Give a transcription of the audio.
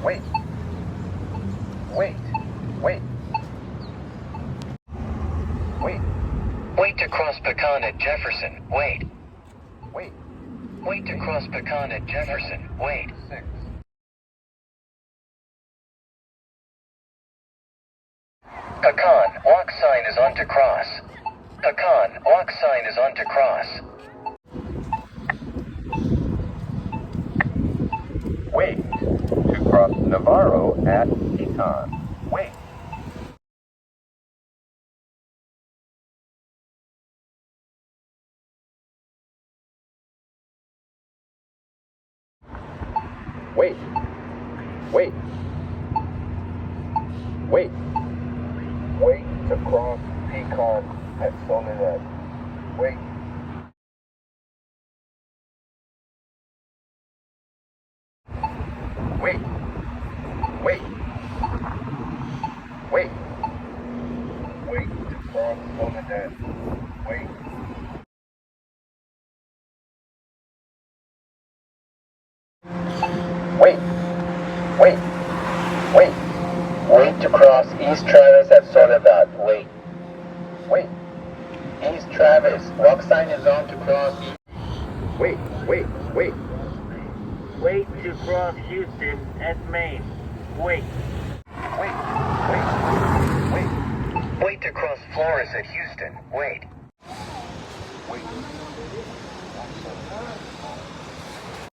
Wait. Wait. Wait. Wait. Wait to cross Pecan at Jefferson. Wait. Wait. Wait to cross Pecan at Jefferson. Wait. 6. Pecan, walk sign is on to cross. Pecan, walk sign is on to cross. Wait. To cross Navarro at Pecan. Wait. Wait. Wait. Wait. Wait to cross Pecan at Soledad. Wait. Wait. Wait. Wait. Wait to cross Soledad. Wait. Wait. Wait. Wait. Wait to cross East Travis at Soledad. Wait. Wait. East Travis. Walk sign is on to cross. Wait. Wait. Wait. Wait to cross Houston at Maine. Wait. Wait. Wait. Wait. Wait to cross Flores at Houston. Wait. Wait.